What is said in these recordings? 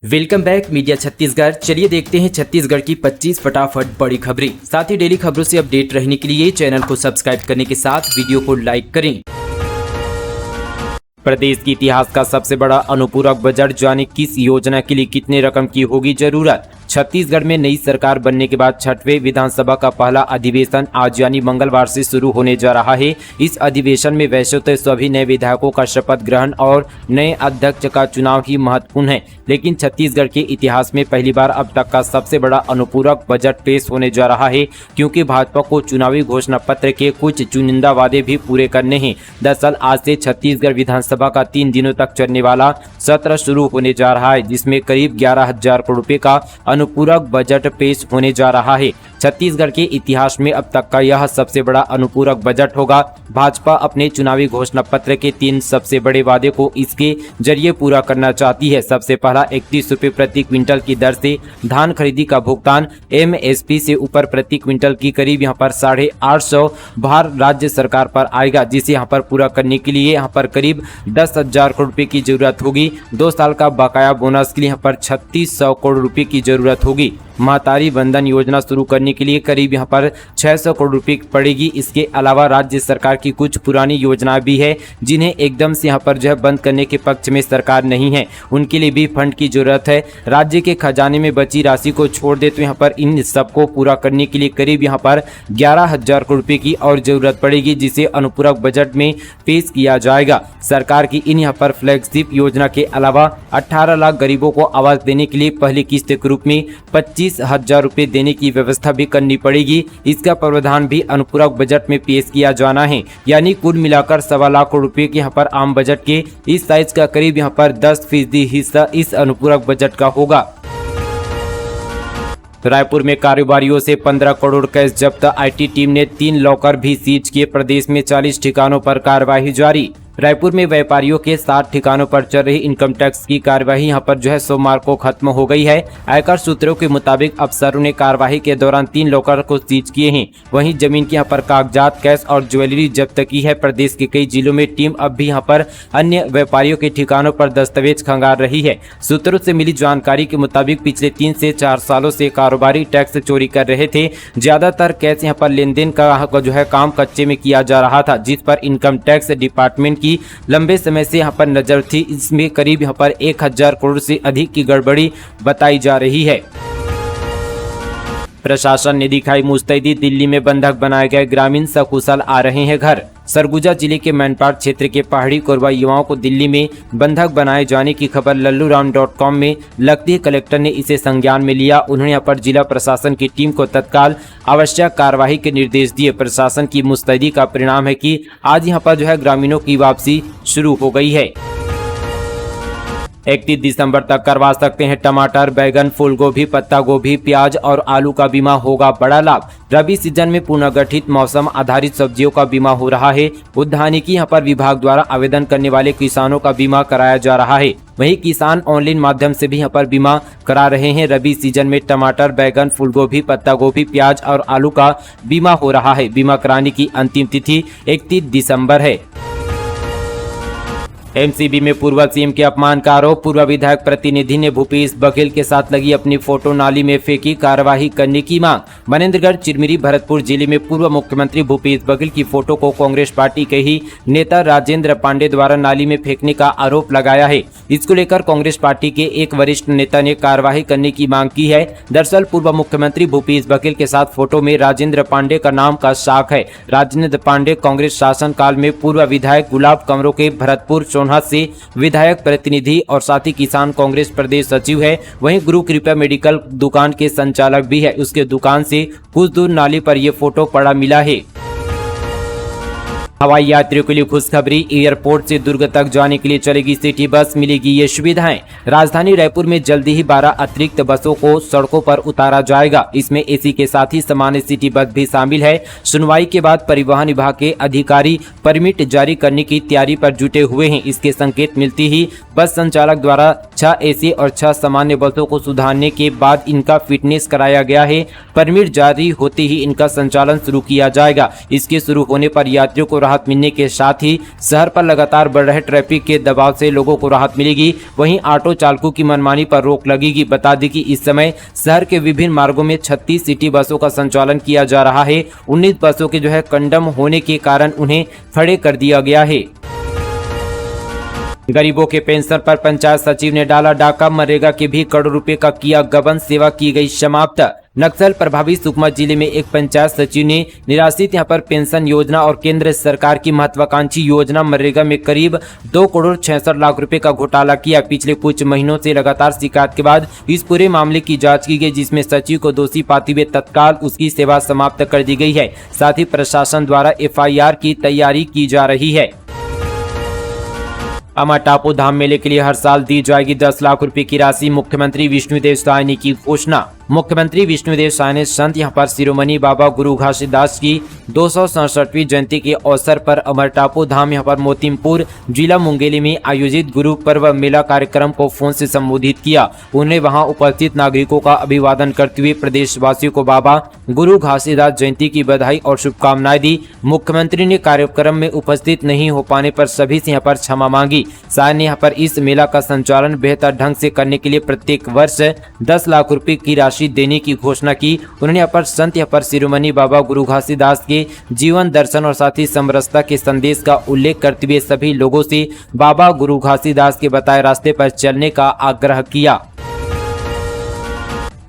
Welcome back media Chhattisgarh. चलिए देखते हैं छत्तीसगढ़ की 25 फटाफट बड़ी खबरें। साथ ही डेली खबरों से अपडेट रहने के लिए चैनल को सब्सक्राइब करने के साथ वीडियो को लाइक करें। प्रदेश के इतिहास का सबसे बड़ा अनुपूरक बजट, जाने किस योजना के लिए कितने रकम की होगी जरूरत। छत्तीसगढ़ में नई सरकार बनने के बाद छठवें विधानसभा का पहला अधिवेशन आज यानी मंगलवार से शुरू होने जा रहा है। इस अधिवेशन में वैसे तो सभी नए विधायकों का शपथ ग्रहण और नए अध्यक्ष का चुनाव ही महत्वपूर्ण है, लेकिन छत्तीसगढ़ के इतिहास में पहली बार अब तक का सबसे बड़ा अनुपूरक बजट पेश होने जा रहा है, क्योंकि भाजपा को चुनावी घोषणा पत्र के कुछ चुनिंदा वादे भी पूरे करने हैं। दरअसल आज से छत्तीसगढ़ विधानसभा का 3 दिनों तक चलने वाला सत्र शुरू होने जा रहा है, जिसमें करीब 11,000 करोड़ रुपए का अनुपूरक बजट पेश होने जा रहा है। छत्तीसगढ़ के इतिहास में अब तक का यह सबसे बड़ा अनुपूरक बजट होगा। भाजपा अपने चुनावी घोषणा पत्र के 3 सबसे बड़े वादे को इसके जरिए पूरा करना चाहती है। सबसे पहला 31 रुपये प्रति क्विंटल की दर से धान खरीदी का भुगतान, MSP से ऊपर प्रति क्विंटल की करीब यहाँ पर 850 भार राज्य सरकार पर आएगा, जिसे यहाँ पर पूरा करने के लिए यहाँ पर करीब 10,000 करोड़ रुपए की जरूरत होगी। 2 साल का बकाया बोनस के लिए यहाँ पर 3600 करोड़ रुपए की जरूरत होगी। महतारी बंधन योजना शुरू करने के लिए करीब यहाँ पर 600 करोड़ रुपए पड़ेगी। इसके अलावा राज्य सरकार की कुछ पुरानी योजनाएं भी है, जिन्हें एकदम से यहाँ पर जो है बंद करने के पक्ष में सरकार नहीं है, उनके लिए भी फंड की जरूरत है। राज्य के खजाने में बची राशि को छोड़ दे तो यहाँ पर इन सबको पूरा करने के लिए करीब यहाँ पर 11,000 करोड़ रुपए की और जरूरत पड़ेगी, जिसे अनुपूरक बजट में पेश किया जाएगा। सरकार की इन यहाँ पर फ्लैगशिप योजना के अलावा 18 लाख गरीबों को आवास देने के लिए पहली किस्त के रूप में 25,000 रुपए देने की व्यवस्था भी करनी पड़ेगी। इसका प्रावधान भी अनुपूरक बजट में पेश किया जाना है, यानी कुल मिलाकर 1.25 लाख करोड़ रुपए के यहाँ पर आम बजट के इस साइज का करीब यहाँ पर 10% हिस्सा इस अनुपूरक बजट का होगा। रायपुर में कारोबारियों से 15 करोड़ कैश जब्त, IT टीम ने 3 लॉकर भी सीज किए। प्रदेश में 40 ठिकानों पर कार्रवाई जारी। रायपुर में व्यापारियों के 7 ठिकानों पर चल रही इनकम टैक्स की कार्यवाही यहाँ पर जो है सोमवार को खत्म हो गई है। आयकर सूत्रों के मुताबिक अफसरों ने कार्यवाही के दौरान 3 लॉकर को सीज किए हैं। वहीं जमीन के यहाँ पर कागजात, कैश और ज्वेलरी जब्त की है। प्रदेश के कई जिलों में टीम अब भी यहाँ पर अन्य व्यापारियों के ठिकानों पर दस्तावेज खंगाल रही है। सूत्रों से मिली जानकारी के मुताबिक पिछले 3 से 4 सालों से कारोबारी टैक्स चोरी कर रहे थे। ज्यादातर कैश यहाँ पर लेन देन का जो है काम कच्चे में किया जा रहा था, जिस पर इनकम टैक्स डिपार्टमेंट की लंबे समय से यहाँ पर नजर थी। इसमें करीब यहाँ पर 1,000 करोड़ से अधिक की गड़बड़ी बताई जा रही है। प्रशासन ने दिखाई मुस्तैदी, दिल्ली में बंधक बनाए गए ग्रामीण सकुशल आ रहे हैं घर। सरगुजा जिले के मैनपाट क्षेत्र के पहाड़ी कोरबा युवाओं को दिल्ली में बंधक बनाए जाने की खबर लल्लूराम.com में लगती है। कलेक्टर ने इसे संज्ञान में लिया। उन्होंने यहाँ पर जिला प्रशासन की टीम को तत्काल आवश्यक कार्यवाही के निर्देश दिए। प्रशासन की मुस्तैदी का परिणाम है कि आज यहाँ पर जो है ग्रामीणों की वापसी शुरू हो गई है। 31 दिसंबर तक करवा सकते हैं टमाटर, बैगन, फूल गोभी, पत्ता गोभी, प्याज और आलू का बीमा, होगा बड़ा लाभ। रबी सीजन में पुनर्गठित मौसम आधारित सब्जियों का बीमा हो रहा है। उद्यानिकी यहाँ पर विभाग द्वारा आवेदन करने वाले किसानों का बीमा कराया जा रहा है। वहीं किसान ऑनलाइन माध्यम से भी यहाँ पर बीमा करा रहे हैं। रबी सीजन में टमाटर, बैगन, फूल गोभी, पत्ता गोभी, प्याज और आलू का बीमा हो रहा है। बीमा कराने की अंतिम तिथि 31 दिसंबर है। MCB में पूर्व सीएम के अपमान का आरोप, पूर्व विधायक प्रतिनिधि ने भूपेश बघेल के साथ लगी अपनी फोटो नाली में फेंकी, कार्रवाई करने की मांग। मनेन्द्रगढ़ चिरमिरी भरतपुर जिले में पूर्व मुख्यमंत्री भूपेश बघेल की फोटो को कांग्रेस पार्टी के ही नेता राजेंद्र पांडे द्वारा नाली में फेंकने का आरोप लगाया है। इसको लेकर कांग्रेस पार्टी के एक वरिष्ठ नेता ने कार्रवाई करने की मांग की है। दरअसल पूर्व मुख्यमंत्री भूपेश बघेल के साथ फोटो में राजेंद्र पांडे का नाम का साख है। राजेंद्र पांडे कांग्रेस शासन काल में पूर्व विधायक, गुलाब कमरों के भरतपुर सोनहत से विधायक प्रतिनिधि और साथ ही किसान कांग्रेस प्रदेश सचिव है। वहीं गुरु कृपा मेडिकल दुकान के संचालक भी है। उसके दुकान से कुछ दूर नाली पर यह फोटो पड़ा मिला है। हवाई यात्रियों के लिए खुशखबरी, एयरपोर्ट से दुर्ग तक जाने के लिए चलेगी सिटी बस, मिलेगी ये सुविधाएं। राजधानी रायपुर में जल्दी ही 12 अतिरिक्त बसों को सड़कों पर उतारा जाएगा। इसमें एसी के साथ ही सामान्य सिटी बस भी शामिल है। सुनवाई के बाद परिवहन विभाग के अधिकारी परमिट जारी करने की तैयारी पर जुटे हुए हैं। इसके संकेत मिलती ही बस संचालक द्वारा 6 एसी और 6 सामान्य बसों को सुधारने के बाद इनका फिटनेस कराया गया है। परमिट जारी होते ही इनका संचालन शुरू किया जाएगा। इसके शुरू होने पर यात्रियों को राहत मिलने के साथ ही शहर पर लगातार बढ़ रहे ट्रैफिक के दबाव से लोगों को राहत मिलेगी। वहीं ऑटो चालकों की मनमानी पर रोक लगेगी। बता दें कि इस समय शहर के विभिन्न मार्गों में 36 सिटी बसों का संचालन किया जा रहा है। 19 बसों के कंडम होने के कारण उन्हें खड़े कर दिया गया है। गरीबों के पेंशन पर पंचायत सचिव ने डाला डाका। मनरेगा के भी करोड़ों रुपए का किया गबन, सेवा की गई समाप्त। नक्सल प्रभावित सुकमा जिले में एक पंचायत सचिव ने निराश्रित यहां पर पेंशन योजना और केंद्र सरकार की महत्वाकांक्षी योजना मनरेगा में करीब 2 करोड़ 66 लाख रुपए का घोटाला किया। पिछले कुछ महीनों से लगातार शिकायत के बाद इस पूरे मामले की जांच की गई, जिसमें सचिव को दोषी पाते हुए तत्काल उसकी सेवा समाप्त कर दी गई है। साथ ही प्रशासन द्वारा FIR की तैयारी की जा रही है। अमर टापू धाम मेले के लिए हर साल दी जाएगी 10 लाख रुपए की राशि। मुख्यमंत्री विष्णुदेव साय ने की घोषणा। मुख्यमंत्री विष्णुदेव साय ने संत यहाँ पर शिरोमणि बाबा गुरु घासीदास की 267वीं जयंती के अवसर पर अमर टापू धाम यहाँ पर मोतीमपुर जिला मुंगेली में आयोजित गुरु पर्व मेला कार्यक्रम को फोन से संबोधित किया। उन्हें वहां उपस्थित नागरिकों का अभिवादन करते हुए प्रदेशवासियों को बाबा गुरु घासीदास जयंती की बधाई और शुभकामनाएं दी। मुख्यमंत्री ने कार्यक्रम में उपस्थित नहीं हो पाने पर सभी से यहाँ पर क्षमा मांगी। साय ने यहाँ पर इस मेला का संचालन बेहतर ढंग से करने के लिए प्रत्येक वर्ष 10 लाख रुपए की राशि देने की घोषणा की। उन्होंने यहाँ पर संत यहाँ पर शिरोमणि बाबा गुरु घासीदास के जीवन दर्शन और साथ ही समरसता के संदेश का उल्लेख करते हुए सभी लोगों से बाबा गुरु घासीदास के बताए रास्ते पर चलने का आग्रह किया।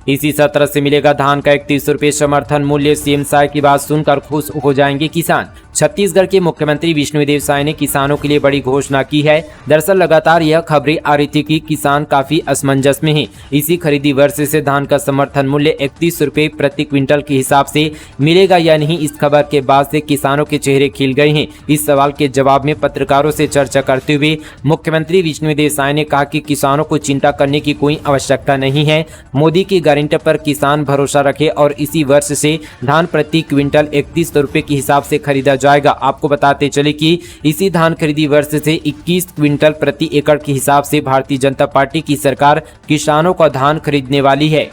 इसी सत्र से मिलेगा धान का 31 रुपये समर्थन मूल्य। सीएम साय की बात सुनकर खुश हो जाएंगे किसान। छत्तीसगढ़ के मुख्यमंत्री विष्णुदेव साय ने किसानों के लिए बड़ी घोषणा की है। दरअसल लगातार यह खबरें आ रही थी कि किसान काफी असमंजस में हैं। इसी खरीदी वर्ष से धान का समर्थन मूल्य 31 रुपये प्रति क्विंटल के हिसाब से मिलेगा या नहीं, इस खबर के बाद से किसानों के चेहरे खिल गए हैं। इस सवाल के जवाब में पत्रकारों से चर्चा करते हुए मुख्यमंत्री विष्णुदेव साय ने कहा कि किसानों को चिंता करने की कोई आवश्यकता नहीं है। मोदी की गारंटी पर किसान भरोसा रखे और इसी वर्ष से धान प्रति क्विंटल 31 रुपये के हिसाब से खरीदा जाएगा। आपको बताते चले कि इसी धान खरीदी वर्ष से 21 क्विंटल प्रति एकड़ के हिसाब से भारतीय जनता पार्टी की सरकार किसानों का धान खरीदने वाली है।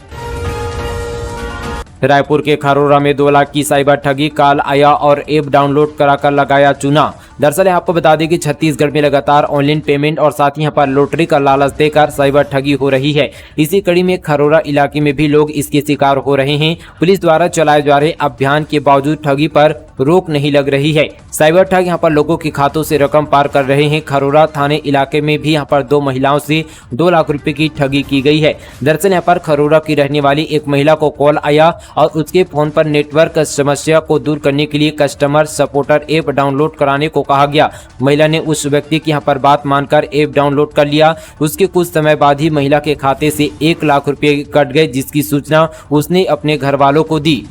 रायपुर के खरोरा में 2 लाख की साइबर ठगी, कॉल आया और ऐप डाउनलोड कराकर लगाया चूना। दरअसल आपको बता दें कि छत्तीसगढ़ में लगातार ऑनलाइन पेमेंट और साथ ही यहाँ पर लॉटरी का लालच देकर साइबर ठगी हो रही है। इसी कड़ी में खरोरा इलाके में भी लोग इसके शिकार हो रहे हैं। पुलिस द्वारा चलाए जा रहे अभियान के बावजूद ठगी पर रोक नहीं लग रही है। साइबर ठग यहाँ पर लोगों के खातों से रकम पार कर रहे हैं। खरोरा थाने इलाके में भी यहाँ पर 2 महिलाओं से 2 लाख रुपए की ठगी की गई है। दरअसल यहाँ पर खरोरा की रहने वाली एक महिला को कॉल आया और उसके फोन पर नेटवर्क समस्या को दूर करने के लिए कस्टमर सपोर्टर ऐप डाउनलोड कराने को कहा गया। महिला ने उस व्यक्ति की यहाँ पर बात मानकर ऐप डाउनलोड कर लिया। उसके कुछ समय बाद ही महिला के खाते से 1 लाख रुपए कट गए, जिसकी सूचना उसने अपने घर वालों को दी।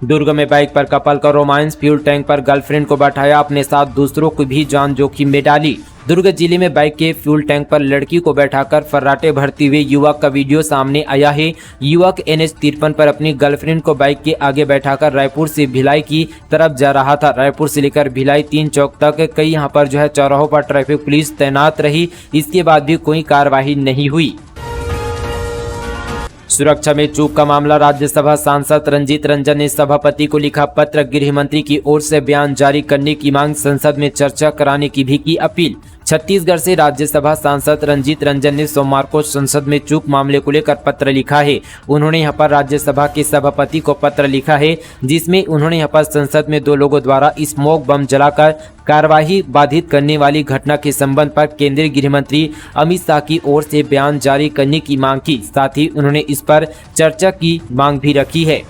दुर्ग में बाइक पर कपल का रोमांस, फ्यूल टैंक पर गर्लफ्रेंड को बैठाया, अपने साथ दूसरों को भी जान जोखिम में डाली। दुर्ग जिले में बाइक के फ्यूल टैंक पर लड़की को बैठाकर फर्राटे भरते हुए युवक का वीडियो सामने आया है। युवक NH 53 पर अपनी गर्लफ्रेंड को बाइक के आगे बैठाकर रायपुर से भिलाई की तरफ जा रहा था। रायपुर से लेकर भिलाई 3 चौक तक कई यहाँ पर चौराहों पर ट्रैफिक पुलिस तैनात रही। इसके बाद भी कोई कार्रवाई नहीं हुई। सुरक्षा में चूक का मामला, राज्यसभा सांसद रंजीत रंजन ने सभापति को लिखा पत्र, गृह मंत्री की ओर से बयान जारी करने की मांग, संसद में चर्चा कराने की भी की अपील। छत्तीसगढ़ से राज्यसभा सांसद रंजीत रंजन ने सोमवार को संसद में चूक मामले को लेकर पत्र लिखा है। उन्होंने यहां पर राज्यसभा के सभापति को पत्र लिखा है, जिसमें उन्होंने यहां पर संसद में 2 लोगों द्वारा स्मोक बम जलाकर कार्यवाही बाधित करने वाली घटना के संबंध पर केंद्रीय गृह मंत्री अमित शाह की ओर से बयान जारी करने की मांग की। साथ ही उन्होंने इस पर चर्चा की मांग भी रखी है।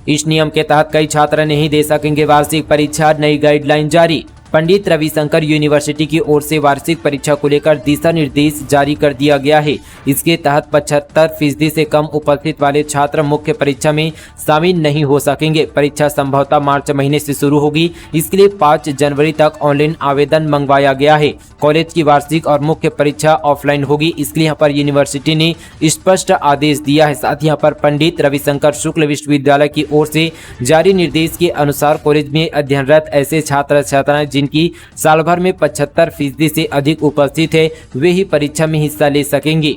इस नियम के तहत कई छात्र नहीं दे सकेंगे वार्षिक परीक्षा, नई गाइडलाइन जारी। पंडित रविशंकर यूनिवर्सिटी की ओर से वार्षिक परीक्षा को लेकर दिशा निर्देश जारी कर दिया गया है। इसके तहत 75% से कम उपस्थित वाले छात्र मुख्य परीक्षा में शामिल नहीं हो सकेंगे। परीक्षा संभवतः मार्च महीने से शुरू होगी। इसके लिए 5 जनवरी तक ऑनलाइन आवेदन मंगवाया गया है। कॉलेज की वार्षिक और मुख्य परीक्षा ऑफलाइन होगी। इसके लिए यहाँ पर यूनिवर्सिटी ने स्पष्ट आदेश दिया है। साथ ही यहाँ पर पंडित रविशंकर शुक्ल विश्वविद्यालय की ओर से जारी निर्देश के अनुसार कॉलेज में अध्ययनरत ऐसे छात्र छात्राएं जिनकी साल भर में 75% से अधिक उपस्थित है, वे ही परीक्षा में हिस्सा ले सकेंगे।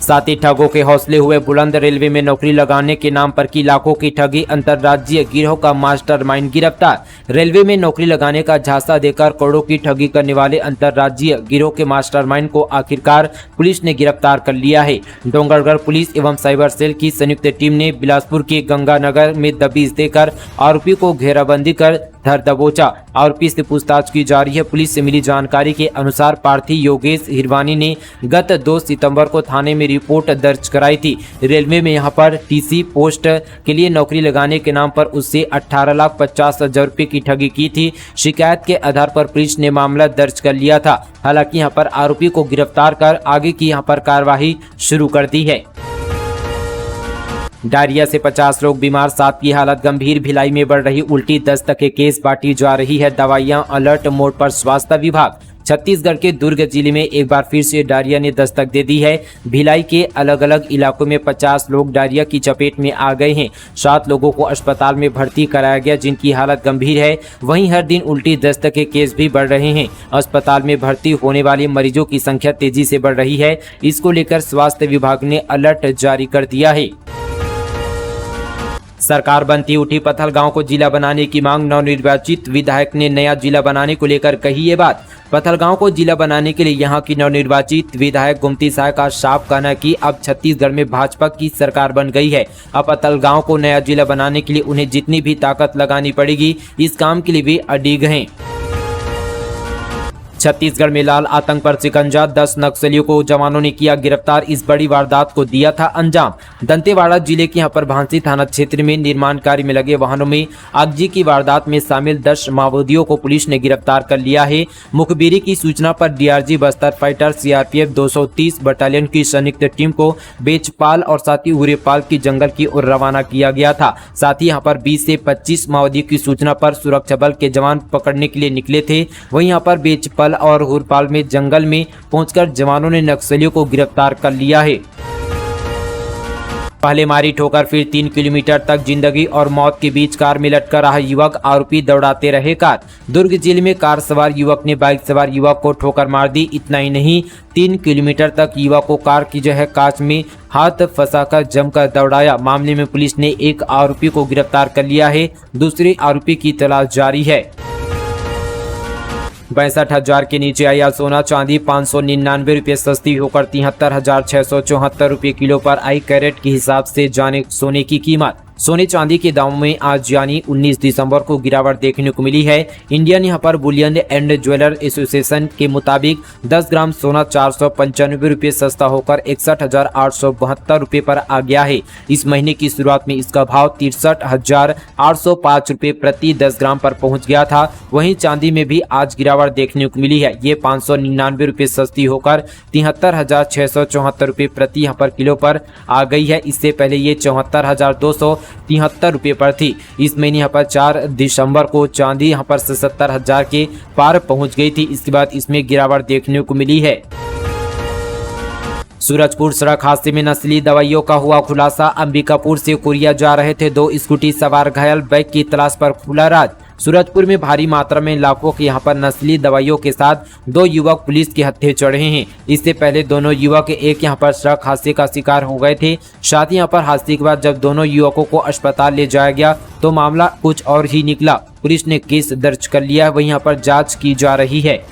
साथ ही ठगों के हौसले हुए बुलंद। रेलवे में नौकरी लगाने के नाम पर की लाखों की ठगी, अंतर्राज्यीय गिरोह का मास्टरमाइंड गिरफ्तार। रेलवे में नौकरी लगाने का झांसा देकर करोड़ों की ठगी करने वाले अंतर्राज्यीय गिरोह के मास्टरमाइंड को आखिरकार पुलिस ने गिरफ्तार कर लिया है। डोंगरगढ़ पुलिस एवं साइबर सेल की संयुक्त टीम ने बिलासपुर के गंगानगर में दबिश देकर आरोपी को घेराबंदी कर धर दबोचा। आरोपी से पूछताछ की जा रही है। पुलिस से मिली जानकारी के अनुसार प्रार्थी योगेश हिरवानी ने गत 2 सितंबर को थाने में रिपोर्ट दर्ज कराई थी। रेलवे में यहां पर टीसी पोस्ट के लिए नौकरी लगाने के नाम पर उससे 18,50,000 रुपये की ठगी की थी। शिकायत के आधार पर पुलिस ने मामला दर्ज कर लिया था। हालांकि यहां पर आरोपी को गिरफ्तार कर आगे की यहां पर कार्रवाई शुरू कर दी है। डायरिया से 50 लोग बीमार, 7 की हालत गंभीर। भिलाई में बढ़ रही उल्टी दस्तक के केस, बांटी जा रही है दवाइयां। अलर्ट मोड पर स्वास्थ्य विभाग। छत्तीसगढ़ के दुर्ग जिले में एक बार फिर से डायरिया ने दस्तक दे दी है। भिलाई के अलग अलग इलाकों में 50 लोग डायरिया की चपेट में आ गए हैं। 7 लोगों को अस्पताल में भर्ती कराया गया, जिनकी हालत गंभीर है। वहीं हर दिन उल्टी दस्तक के केस भी बढ़ रहे हैं। अस्पताल में भर्ती होने वाले मरीजों की संख्या तेजी से बढ़ रही है। इसको लेकर स्वास्थ्य विभाग ने अलर्ट जारी कर दिया है। सरकार बनती उठी पथलगांव को जिला बनाने की मांग। नवनिर्वाचित विधायक ने नया जिला बनाने को लेकर कही ये बात। पथलगांव को जिला बनाने के लिए यहां की नवनिर्वाचित विधायक गोमती साय का साफ कहना है कि अब छत्तीसगढ़ में भाजपा की सरकार बन गई है। अब पथलगांव को नया जिला बनाने के लिए उन्हें जितनी भी ताकत लगानी पड़ेगी, इस काम के लिए भी अडिग हैं। छत्तीसगढ़ में लाल आतंक पर शिकंजा, 10 नक्सलियों को जवानों ने किया गिरफ्तार। इस बड़ी वारदात को दिया था अंजाम। दंतेवाड़ा जिले के यहां पर भांसी थाना क्षेत्र में निर्माण कार्य में लगे वाहनों में आगजनी की वारदात में शामिल 10 माओवादियों को पुलिस ने गिरफ्तार कर लिया है। मुखबिरी की सूचना पर DRG Bastar fighter CRPF 230 battalion की संयुक्त टीम को बेचपाल और साथ ही उरेपाल की जंगल की ओर रवाना किया गया था। साथ ही यहाँ पर 20 से 25 माओवादियों की सूचना पर सुरक्षा बल के जवान पकड़ने के लिए निकले थे। वहीं यहाँ पर बेचपाल और हुरपाल में जंगल में पहुंचकर जवानों ने नक्सलियों को गिरफ्तार कर लिया है। पहले मारी ठोकर, फिर 3 किलोमीटर तक जिंदगी और मौत के बीच कार में लटका रहा युवक, आरोपी दौड़ाते रहे कार। दुर्ग जिले में कार सवार युवक ने बाइक सवार युवक को ठोकर मार दी। इतना ही नहीं, 3 किलोमीटर तक युवक को कार की कांच में हाथ फंसाकर जमकर दौड़ाया। मामले में पुलिस ने एक आरोपी को गिरफ्तार कर लिया है। दूसरे आरोपी की तलाश जारी है। 62,000 के नीचे आया सोना चांदी, 599 रुपये सस्ती होकर 73,674 रुपये किलो पर आई। कैरेट के हिसाब से जाने सोने की कीमत। सोने चांदी के दामों में आज यानी 19 दिसंबर को गिरावट देखने को मिली है। इंडियन यहाँ पर बुलियन एंड ज्वेलर एसोसिएशन के मुताबिक 10 ग्राम सोना 495 रुपये सस्ता होकर 61,872 रुपये पर आ गया है। इस महीने की शुरुआत में इसका भाव 63,805 रुपये प्रति 10 ग्राम पर पहुंच गया था। वहीं चांदी में भी आज गिरावट देखने को मिली है। ये 599 रुपये सस्ती होकर 73,674 रुपये प्रति यहाँ पर किलो पर आ गई है। इससे पहले ये 74,273 रुपये पर थी। इस महीने यहाँ पर 4 दिसंबर को चांदी यहाँ पर 77,000 के पार पहुंच गई थी। इसके बाद इसमें गिरावट देखने को मिली है। सूरजपुर सड़क हादसे में नस्ली दवाइयों का हुआ खुलासा। अंबिकापुर से कोरिया जा रहे थे 2 स्कूटी सवार घायल, बैग की तलाश पर खुला राज। सूरजपुर में भारी मात्रा में लाखों के यहाँ पर नस्ली दवाइयों के साथ 2 युवक पुलिस के हत्थे चढ़े हैं। इससे पहले दोनों युवक एक यहाँ पर सड़क हादसे का शिकार हो गए थे। साथ ही यहाँ पर हादसे के बाद जब दोनों युवकों को अस्पताल ले जाया गया तो मामला कुछ और ही निकला। पुलिस ने केस दर्ज कर लिया है। वहीं यहाँ पर जाँच की जा रही है।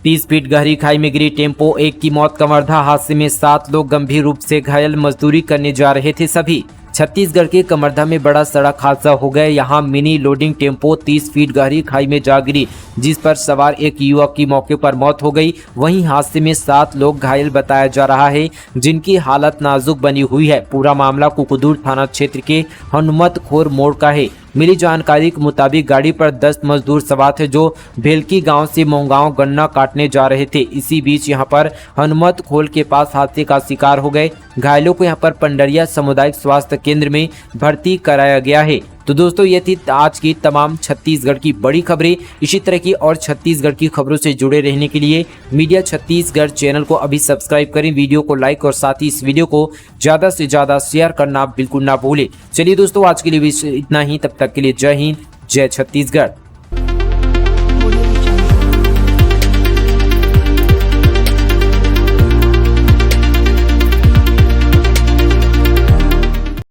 30 फीट गहरी खाई में गिरी टेम्पो, 1 की मौत। कवर्धा हादसे में 7 लोग गंभीर रूप से घायल, मजदूरी करने जा रहे थे सभी। छत्तीसगढ़ के कवर्धा में बड़ा सड़क हादसा हो गया। यहाँ मिनी लोडिंग टेम्पो 30 फीट गहरी खाई में जा गिरी, जिस पर सवार एक युवक की मौके पर मौत हो गई। वहीं हादसे में 7 लोग घायल बताया जा रहा है, जिनकी हालत नाजुक बनी हुई है। पूरा मामला कुकुदूर थाना क्षेत्र के हनुमतखोर मोड़ का है। मिली जानकारी के मुताबिक गाड़ी पर 10 मजदूर सवार थे जो भेलकी गांव से मोंगांव गन्ना काटने जा रहे थे। इसी बीच यहां पर हनुमत खोल के पास हादसे का शिकार हो गए। घायलों को यहां पर पंडरिया सामुदायिक स्वास्थ्य केंद्र में भर्ती कराया गया है। तो दोस्तों, ये थी आज की तमाम छत्तीसगढ़ की बड़ी खबरें। इसी तरह की और छत्तीसगढ़ की खबरों से जुड़े रहने के लिए मीडिया छत्तीसगढ़ चैनल को अभी सब्सक्राइब करें, वीडियो को लाइक और साथ ही इस वीडियो को ज़्यादा से ज़्यादा शेयर करना बिल्कुल ना भूलें। चलिए दोस्तों, आज के लिए भी इतना ही। तब तक के लिए जय हिंद, जय छत्तीसगढ़।